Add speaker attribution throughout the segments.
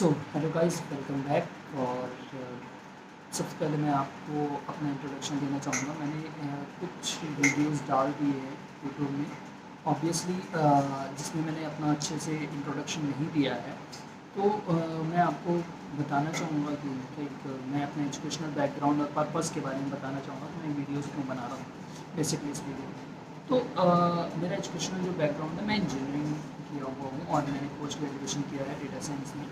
Speaker 1: So hello guys, welcome back. और सबसे पहले मैं आपको अपना इंट्रोडक्शन देना चाहूँगा। मैंने कुछ वीडियोस डाल दिए हैं यूट्यूब में, ऑब्वियसली, जिसमें मैंने अपना अच्छे से इंट्रोडक्शन नहीं दिया है। तो मैं आपको बताना चाहूँगा कि लाइक मैं अपने एजुकेशनल बैकग्राउंड और पर्पस के बारे में बताना चाहूँगा कि मैं वीडियोज़ क्यों बना रहा हूँ बेसिकली इस वीडियो में। तो मेरा एजुकेशनल जो बैकग्राउंड है, मैं इंजीनियरिंग किया हुआ हूँ और मैंने पोस्ट ग्रेजुएशन किया है डेटा साइंस में।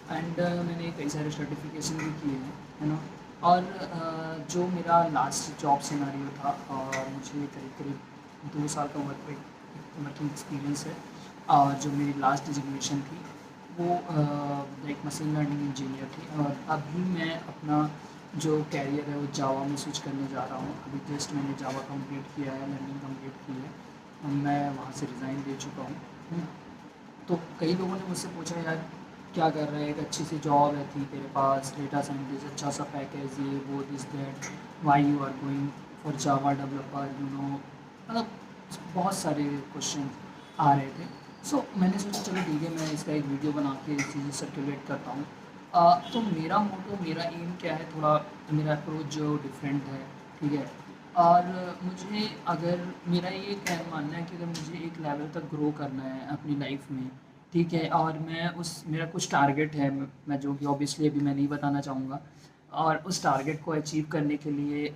Speaker 1: एंड मैंने कई सारे सर्टिफिकेशन भी किए हैं, है ना। और जो मेरा लास्ट जॉब सिनेरियो था, मुझे करीब करीब 2 साल का वर्किंग एक्सपीरियंस है। और जो मेरी लास्ट डिजिग्नेशन थी वो लाइक मशीन लर्निंग इंजीनियर थी। और अभी मैं अपना जो कैरियर है वो जावा में स्विच करने जा रहा हूँ। अभी जस्ट मैंने जावा कंप्लीट किया है, लर्निंग कंप्लीट की है, और मैं वहाँ से रिज़ाइन दे चुका हूँ, है ना। तो कई लोगों ने मुझसे पूछा, यार क्या कर रहा है, एक अच्छी सी जॉब है थी तेरे पास, डेटा साइंटिस्ट, अच्छा सा पैकेज, ये वो this that, why you are going for Java developer, मतलब बहुत सारे क्वेश्चन आ रहे थे। सो मैंने सोचा चलो ठीक है, मैं इसका एक वीडियो बना के इस चीज़ें सर्कुलेट करता हूँ। तो मेरा मोटो, मेरा एम क्या है, थोड़ा मेरा अप्रोच जो डिफरेंट है, ठीक है। और मुझे, अगर मेरा ये क्या मानना है कि अगर मुझे एक लेवल तक ग्रो करना है अपनी लाइफ में, ठीक है, और मैं उस मेरा कुछ टारगेट है, मैं जो कि ऑब्वियसली अभी मैं नहीं बताना चाहूँगा। और उस टारगेट को अचीव करने के लिए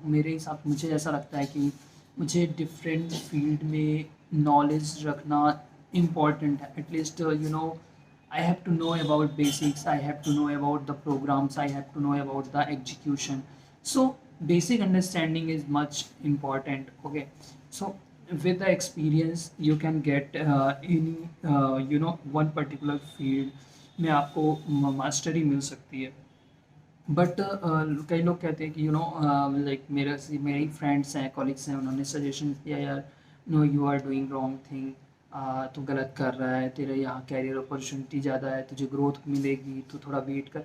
Speaker 1: मेरे हिसाब, मुझे ऐसा लगता है कि मुझे डिफरेंट फील्ड में नॉलेज रखना इम्पॉर्टेंट है। At least I have to know about basics, I have to know about the programs, I have to know about the execution. So basic understanding is much important. Okay, so with the experience you can get in one particular field में आपको mastery मिल सकती है। But कई लोग कहते हैं कि like मेरी फ्रेंड्स हैं, कॉलिग्स हैं, उन्होंने सजेशन दिया, यार no, you are doing wrong thing, तू गलत कर रहा है, तेरे यहाँ कैरियर अपॉर्चुनिटी ज़्यादा है, तुझे ग्रोथ मिलेगी, तो थोड़ा वेट कर।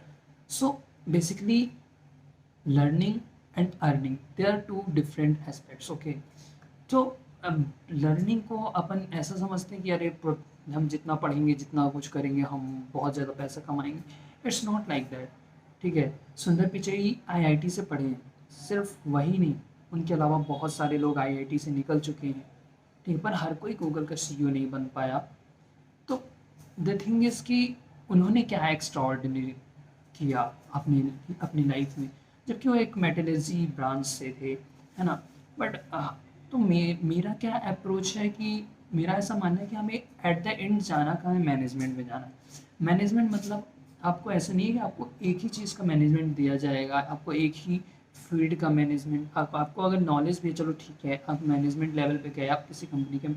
Speaker 1: So basically learning and earning, they are two different aspects. Okay, तो लर्निंग को अपन ऐसा समझते हैं कि अरे हम जितना पढ़ेंगे, जितना कुछ करेंगे, हम बहुत ज़्यादा पैसा कमाएंगे। इट्स नॉट लाइक दैट, ठीक है। सुंदर पिचई आईआईटी से पढ़े हैं, सिर्फ वही नहीं, उनके अलावा बहुत सारे लोग आईआईटी से निकल चुके हैं, ठीक है, पर हर कोई गूगल का सीईओ नहीं बन पाया। तो द थिंग इज़ कि उन्होंने क्या एक्स्ट्रा ऑर्डिनरी किया अपनी अपनी लाइफ में, जबकि वो एक मेटलर्जी ब्रांच से थे, है ना। बट तो मेरा क्या अप्रोच है कि मेरा ऐसा मानना है कि हमें एट द एंड जाना कहाँ है, मैनेजमेंट में जाना है। मैनेजमेंट मतलब आपको ऐसा नहीं है कि आपको एक ही चीज़ का मैनेजमेंट दिया जाएगा, आपको एक ही फील्ड का मैनेजमेंट। आपको अगर नॉलेज भी है, चलो ठीक है, आप मैनेजमेंट लेवल पे गए, आप किसी कंपनी के,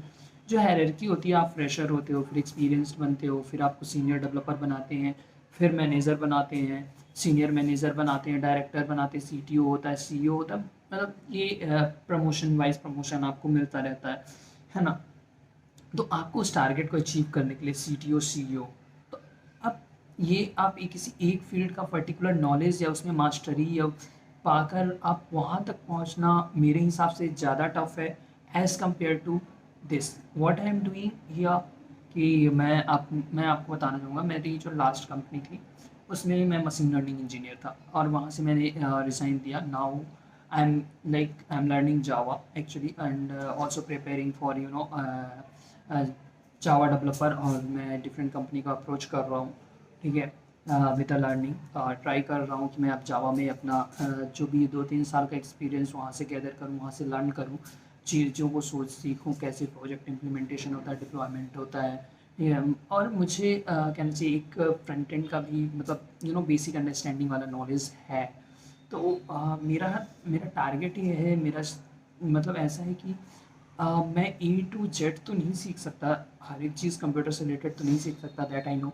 Speaker 1: जो हायरार्की होती है, आप फ्रेशर होते हो, फिर एक्सपीरियंस्ड बनते हो, फिर आपको सीनियर डेवलपर बनाते हैं, फिर मैनेजर बनाते हैं, सीनियर मैनेजर बनाते हैं, डायरेक्टर बनाते हैं, सीटीओ होता है, सीईओ होता है। मतलब ये प्रमोशन वाइज प्रमोशन आपको मिलता रहता है ना। तो आपको उस टारगेट को अचीव करने के लिए सीटीओ, सीईओ, तो अब ये आप एक किसी एक फील्ड का पर्टिकुलर नॉलेज या उसमें मास्टरी या पाकर आप वहाँ तक पहुँचना मेरे हिसाब से ज़्यादा टफ है as compare to this what I am doing here. कि मैं आपको बताना चाहूँगा, मेरी जो लास्ट कंपनी थी उसमें मैं मशीन लर्निंग इंजीनियर था, और वहाँ से मैंने रिज़ाइन दिया। Now I am learning Java actually, and also preparing for Java developer, और मैं डिफरेंट कंपनी का अप्रोच कर रहा हूँ, ठीक है, विद द लर्निंग। ट्राई कर रहा हूँ कि मैं अब जावा में अपना जो भी 2-3 साल का एक्सपीरियंस वहाँ से गैदर करूँ, वहाँ से लर्न करूँ, चीज़ों को सोच सीखूँ, कैसे प्रोजेक्ट इम्प्लीमेंटेशन होता है, डिप्लॉयमेंट होता है, और मुझे कहना चाहिए एक फ्रंट एंड का भी, मतलब बेसिक अंडरस्टैंडिंग वाला नॉलेज है। तो मेरा मेरा टारगेट ये है, मतलब ऐसा है कि मैं ए टू जेड तो नहीं सीख सकता, हर एक चीज़ कंप्यूटर से रिलेटेड तो नहीं सीख सकता, दैट आई नो।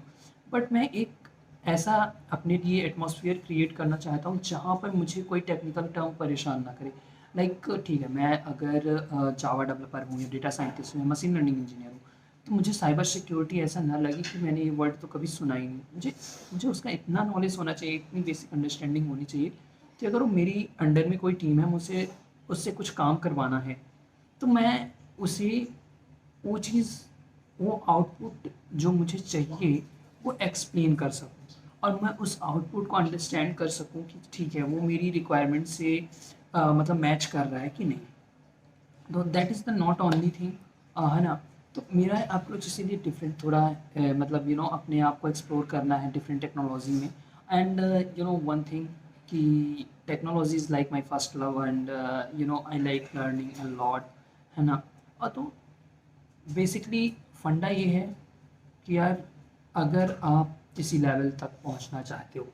Speaker 1: बट मैं एक ऐसा अपने लिए एटमॉस्फेयर क्रिएट करना चाहता हूँ जहाँ पर मुझे कोई टेक्निकल टर्म परेशान ना करे। लाइक ठीक है, मैं अगर जावा डेवलपर हूँ या डेटा साइंटिस्ट हूँ या मशीन लर्निंग इंजीनियर हूँ, तो मुझे साइबर सिक्योरिटी ऐसा ना लगे कि मैंने ये वर्ड तो कभी सुना ही नहीं। मुझे उसका इतना नॉलेज होना चाहिए, इतनी बेसिक अंडरस्टैंडिंग होनी चाहिए कि अगर वो मेरी अंडर में कोई टीम है, मुझे उससे कुछ काम करवाना है, तो मैं उसे वो चीज़, वो आउटपुट जो मुझे चाहिए, वो एक्सप्लेन कर सकूँ और मैं उस आउटपुट को अंडरस्टैंड कर सकूँ कि ठीक है वो मेरी रिक्वायरमेंट से मतलब मैच कर रहा है कि नहीं। तो that is the not only thing, है ना। तो मेरा अप्रोच इसीलिए डिफरेंट थोड़ा है, मतलब अपने आप को एक्सप्लोर करना है डिफरेंट टेक्नोलॉजी में। एंड वन थिंग कि technology is like my first love and I like learning a lot, है ना। और तो बेसिकली फंडा ये है कि यार अगर आप किसी लेवल तक पहुंचना चाहते हो,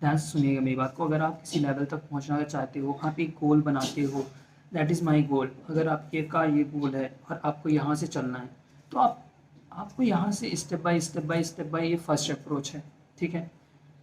Speaker 1: ध्यान से सुनिएगा मेरी बात को, अगर आप किसी लेवल तक पहुंचना चाहते हो, आप एक गोल बनाते हो, दैट इज़ माई गोल, अगर आपके का ये गोल है और आपको यहाँ से चलना है, तो आपको यहाँ से step by step by step by, ये फर्स्ट अप्रोच है, ठीक है।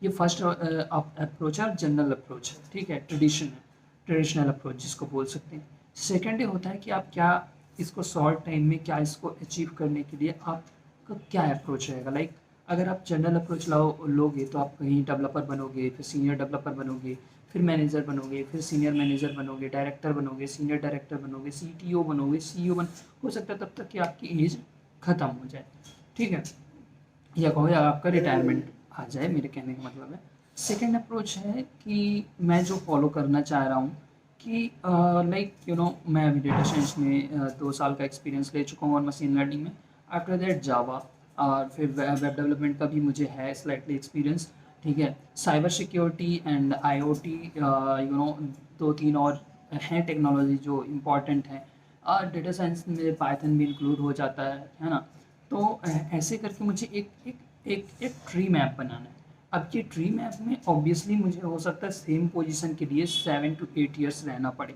Speaker 1: ये फर्स्ट अप्रोच है, जनरल अप्रोच है, ठीक है, ट्रेडिशनल अप्रोच जिसको बोल सकते हैं। सेकेंड ये होता है कि आप क्या इसको शॉर्ट टाइम में क्या इसको अचीव करने के लिए आपका क्या अप्रोच रहेगा। लाइक अगर आप जनरल अप्रोच लोगे तो आप कहीं डेवलपर बनोगे, फिर सीनियर डेवलपर बनोगे, फिर मैनेजर बनोगे, फिर सीनियर मैनेजर बनोगे, डायरेक्टर बनोगे, सीनियर डायरेक्टर बनोगे, सीटीओ बनोगे, सीईओ हो सकता है तब तक कि आपकी एज ख़त्म हो जाए, ठीक है, या कहो या आपका रिटायरमेंट आ जाए, मेरे कहने का मतलब है। सेकेंड अप्रोच है कि मैं जो फॉलो करना चाह रहा हूँ कि मैं अभी डेटा साइंस में 2 साल का एक्सपीरियंस ले चुका हूँ और मशीन लर्निंग में। आफ्टर दैट जावा और फिर वेब डेवलपमेंट का भी मुझे है स्लाइटली एक्सपीरियंस, ठीक है। साइबर सिक्योरिटी एंड आईओटी, 2-3 और हैं टेक्नोलॉजी जो इम्पॉर्टेंट हैं, और डेटा साइंस में पाइथन भी इंक्लूड हो जाता है ना। तो ऐसे करके मुझे एक ट्री मैप बनाना है। अब ये ट्री मैप में ऑब्वियसली मुझे हो सकता है सेम पोजीशन के लिए 7 to 8 years रहना पड़े,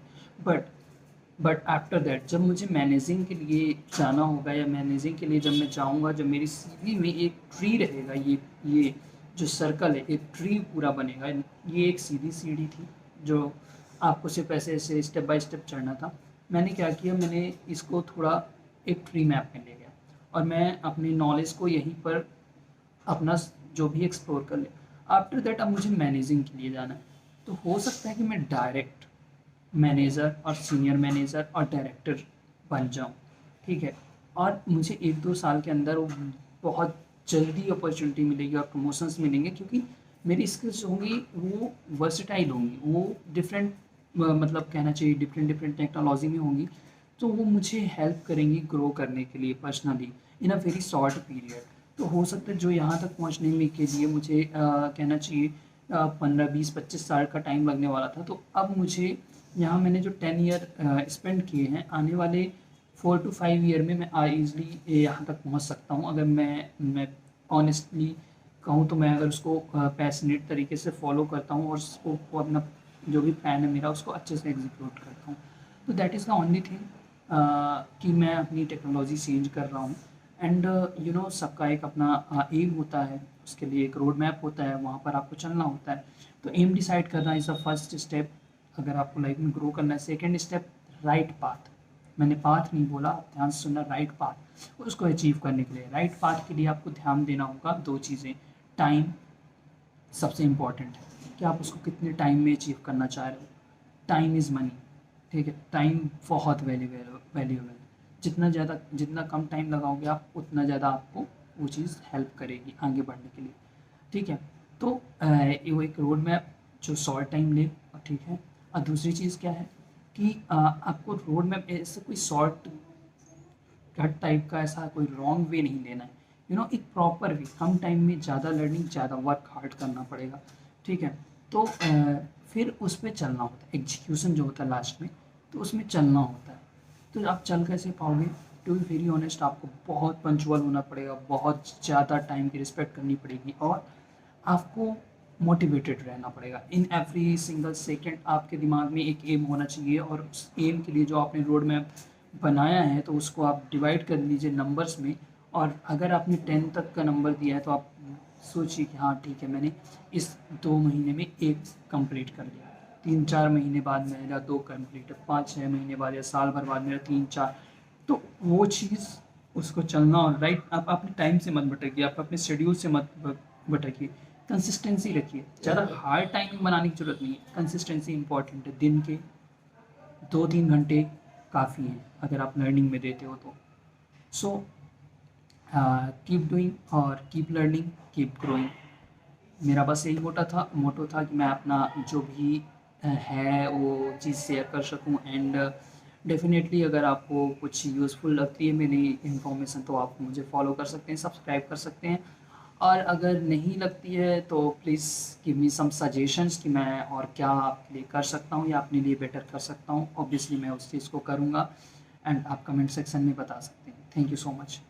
Speaker 1: बट आफ्टर दैट जब मुझे मैनेजिंग के लिए जाना होगा, या मैनेजिंग के लिए जब मैं जाऊंगा, जब मेरी सीवी में एक ट्री रहेगा, ये जो सर्कल है, एक ट्री पूरा बनेगा। ये एक सीधी सीढ़ी थी जो आपको सिर्फ ऐसे ऐसे स्टेप बाय स्टेप चढ़ना था। मैंने क्या किया, मैंने इसको थोड़ा एक ट्री मैप में ले गया और मैं अपनी नॉलेज को यहीं पर अपना जो भी एक्सप्लोर कर ले। आफ्टर दैट अब मुझे मैनेजिंग के लिए जाना है, तो हो सकता है कि मैं डायरेक्ट मैनेजर और सीनियर मैनेजर और डायरेक्टर बन जाऊँ, ठीक है। और मुझे 1-2 साल के अंदर वो बहुत जल्दी अपॉर्चुनिटी मिलेगी और प्रमोशंस मिलेंगे, क्योंकि मेरी स्किल्स होंगी वो वर्सेटाइल होंगी, वो डिफरेंट मतलब कहना चाहिए डिफरेंट डिफरेंट टेक्नोलॉजी में होंगी। तो वो मुझे हेल्प करेंगी ग्रो करने के लिए personally in a very short period. तो हो सकता है जो यहाँ तक पहुँचने में के लिए मुझे कहना चाहिए 15-20-25 साल का टाइम लगने वाला था, तो अब मुझे यहाँ मैंने जो 10 ईयर स्पेंड किए हैं, आने वाले 4 to 5 ईयर में मैं ईज़िली यहाँ तक पहुँच सकता हूँ, अगर मैं ऑनेस्टली कहूँ तो। मैं अगर उसको पैशनेट तरीके से फॉलो करता हूँ और उसको वो अपना जो भी प्लान है मेरा उसको अच्छे से एग्जीक्यूट करता हूँ। तो that is the only thing कि मैं अपनी टेक्नोलॉजी चेंज कर रहा हूँ। एंड सबका एक अपना एम होता है, उसके लिए एक रोड मैप होता है, वहाँ पर आपको चलना होता है। तो एम डिसाइड करना इज़ द फर्स्ट स्टेप अगर आपको लाइफ में ग्रो करना है। Second step, right path. मैंने पाथ नहीं बोला, आप ध्यान से सुनना, राइट पाथ। उसको अचीव करने के लिए राइट पाथ के लिए आपको ध्यान देना होगा 2 चीज़ें। टाइम सबसे इम्पॉर्टेंट है कि आप उसको कितने टाइम में अचीव करना चाह रहे हो। टाइम इज़ मनी, ठीक है। टाइम बहुत वैल्यूएबल, जितना कम टाइम लगाओगे आप, उतना ज़्यादा आपको वो चीज़ हेल्प करेगी आगे बढ़ने के लिए, ठीक है। तो वो एक रोड मैप जो शॉर्ट टाइम ले, ठीक है। और दूसरी चीज़ क्या है कि आपको रोड मैप ऐसे कोई शॉर्ट कट टाइप का ऐसा कोई रॉन्ग वे नहीं लेना है, एक प्रॉपर वे, कम टाइम में ज़्यादा लर्निंग, ज़्यादा वर्क हार्ड करना पड़ेगा, ठीक है। तो फिर उस पर चलना होता है, एग्जीक्यूशन जो होता है लास्ट में, तो उसमें चलना होता है। तो आप चल कैसे पाओगे? टू बी वेरी ऑनेस्ट, आपको बहुत पंचुअल होना पड़ेगा, बहुत ज़्यादा टाइम की रिस्पेक्ट करनी पड़ेगी, और आपको मोटिवेटेड रहना पड़ेगा। इन एवरी सिंगल सेकेंड आपके दिमाग में एक एम होना चाहिए, और उस एम के लिए जो आपने रोड मैप बनाया है तो उसको आप डिवाइड कर लीजिए नंबर्स में। और अगर आपने 10 तक का नंबर दिया है तो आप सोचिए कि हाँ ठीक है, मैंने इस 2 महीने में एक कंप्लीट कर लिया, 3-4 महीने बाद मेरा 2 कंप्लीट है, 5-6 महीने बाद या साल भर बाद मेरा 3-4। तो वो चीज़ उसको चलना, और राइट, आप अपने टाइम से मत भटकिए, आप अपने शेड्यूल से मत भटकिए, कंसिस्टेंसी रखिए। ज़्यादा हार्ड टाइमिंग बनाने की ज़रूरत नहीं है, कंसिस्टेंसी इंपॉर्टेंट है। दिन के 2-3 घंटे काफ़ी हैं अगर आप लर्निंग में देते हो तो। सो कीप डूइंग और कीप लर्निंग, कीप ग्रोइंग। मेरा बस यही मोटो था कि मैं अपना जो भी है वो चीज़ शेयर कर सकूं। एंड डेफिनेटली अगर आपको कुछ यूज़फुल लगती है मेरी इन्फॉर्मेशन तो आप मुझे फॉलो कर सकते हैं, सब्सक्राइब कर सकते हैं। और अगर नहीं लगती है तो please give me some suggestions कि मैं और क्या आपके लिए कर सकता हूँ या अपने लिए बेटर कर सकता हूँ। ऑब्वियसली मैं उस चीज़ को करूँगा एंड आप कमेंट सेक्शन में बता सकते हैं। Thank you so much.